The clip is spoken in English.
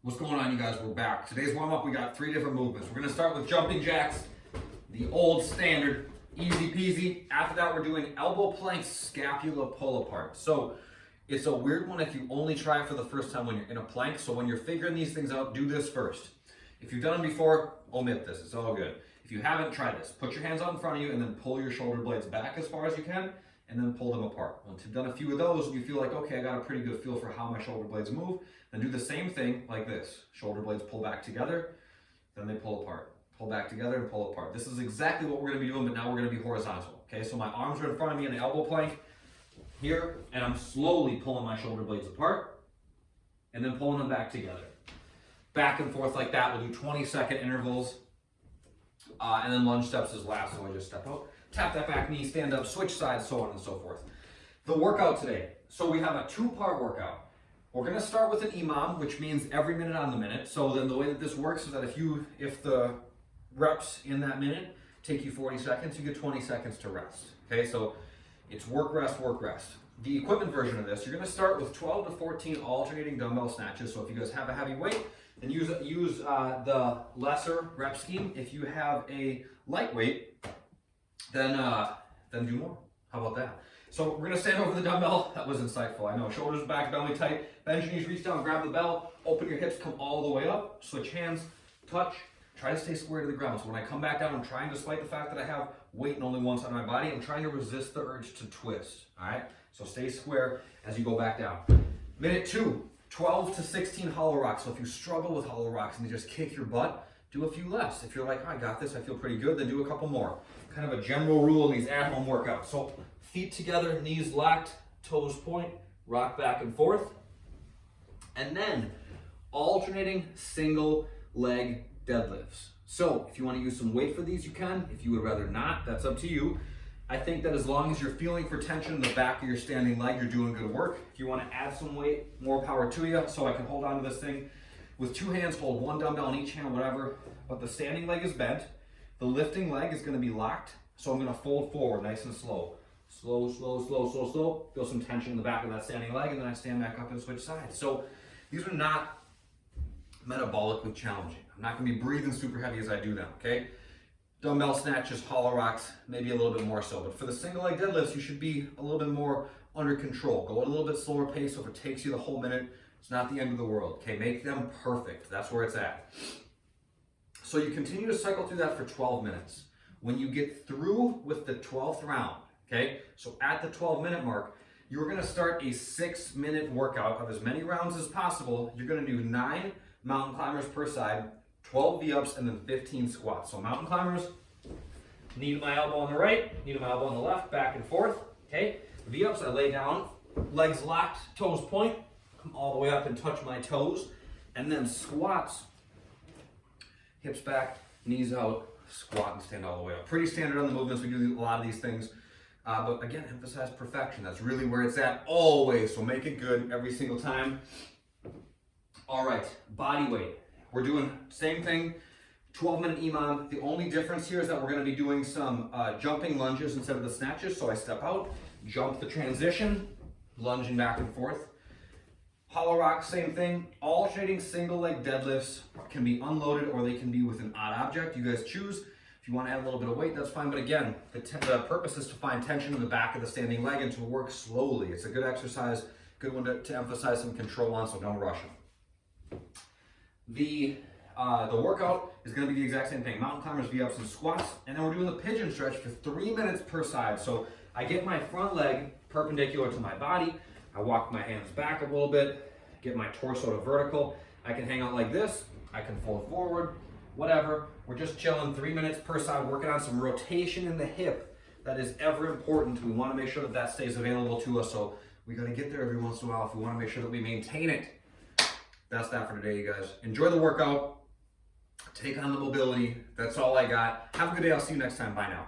What's going on, you guys? We're back. Today's warm-up, we got 3 different movements. We're going to start with jumping jacks, the old standard, easy peasy. After that, we're doing elbow plank scapula pull apart. So it's a weird one if you only try it for the first time when you're in a plank. So when you're figuring these things out, do this first. If you've done it before, omit this. It's all good. If you haven't, try this. Put your hands out in front of you and then pull your shoulder blades back as far as you can and then pull them apart. Once you've done a few of those and you feel like, okay, I got a pretty good feel for how my shoulder blades move, then do the same thing like this. Shoulder blades pull back together, then they pull apart. Pull back together and pull apart. This is exactly what we're gonna be doing, but now we're gonna be horizontal. Okay, so my arms are in front of me in an elbow plank here, and I'm slowly pulling my shoulder blades apart and then pulling them back together. Back and forth like that. We'll do 20-second intervals. And then lunge steps is last, so I just step out, tap that back knee, stand up, switch sides, so on and so forth. The workout today. So we have a 2-part workout. We're gonna start with an EMOM, which means every minute on the minute. So then the way that this works is that if the reps in that minute take you 40 seconds, you get 20 seconds to rest. Okay, so it's work, rest, work, rest. The equipment version of this, you're gonna start with 12 to 14 alternating dumbbell snatches. So if you guys have a heavy weight, then use the lesser rep scheme. If you have a lightweight, then do more. How about that? So we're gonna stand over the dumbbell. That was insightful, I know. Shoulders back, belly tight. Bend your knees, reach down, grab the bell, open your hips, come all the way up. Switch hands, touch. Try to stay square to the ground. So when I come back down, I'm trying, despite the fact that I have weight in only one side of my body, I'm trying to resist the urge to twist. All right. So stay square as you go back down. Minute 2. 12 to 16 hollow rocks. So if you struggle with hollow rocks and they just kick your butt, do a few less. If you're like, oh, I got this, I feel pretty good, then do a couple more. Kind of a general rule in these at-home workouts. So feet together, knees locked, toes point, rock back and forth. And then alternating single leg deadlifts. So if you want to use some weight for these, you can. If you would rather not, that's up to you. I think that as long as you're feeling for tension in the back of your standing leg, you're doing good work. If you want to add some weight, more power to you. So I can hold on to this thing with 2 hands, hold 1 dumbbell in each hand, whatever. But the standing leg is bent. The lifting leg is going to be locked. So I'm going to fold forward nice and slow. Slow, slow, slow, slow, slow. Feel some tension in the back of that standing leg, and then I stand back up and switch sides. So these are not metabolically challenging. I'm not going to be breathing super heavy as I do them, okay? Dumbbell snatches, hollow rocks, maybe a little bit more so. But for the single leg deadlifts, you should be a little bit more under control. Go at a little bit slower pace. So if it takes you the whole minute, it's not the end of the world. Okay, make them perfect. That's where it's at. So you continue to cycle through that for 12 minutes. When you get through with the 12th round, okay, so at the 12-minute mark, you're gonna start a 6-minute workout of as many rounds as possible. You're gonna do 9 mountain climbers per side, 12 V-ups, and then 15 squats. So mountain climbers, knee to my elbow on the right, knee to my elbow on the left, back and forth, okay? V-ups, I lay down, legs locked, toes point, come all the way up and touch my toes. And then squats, hips back, knees out, squat and stand all the way up. Pretty standard on the movements, we do a lot of these things. But again, emphasize perfection. That's really where it's at always, so make it good every single time. All right, body weight. We're doing same thing, 12-minute EMOM. The only difference here is that we're gonna be doing some jumping lunges instead of the snatches. So I step out, jump the transition, lunging back and forth. Hollow rock, same thing. Alternating single leg deadlifts can be unloaded or they can be with an odd object. You guys choose. If you want to add a little bit of weight, that's fine. But again, the purpose is to find tension in the back of the standing leg and to work slowly. It's a good exercise, good one to emphasize some control on, so don't rush them. The workout is going to be the exact same thing. Mountain climbers, V-ups, and squats. And then we're doing the pigeon stretch for 3 minutes per side. So I get my front leg perpendicular to my body. I walk my hands back a little bit, get my torso to vertical. I can hang out like this. I can fold forward, whatever. We're just chilling 3 minutes per side, working on some rotation in the hip. That is ever important. We want to make sure that that stays available to us. So we got to get there every once in a while if we want to make sure that we maintain it. That's that for today, you guys. Enjoy the workout. Take on the mobility. That's all I got. Have a good day. I'll see you next time. Bye now.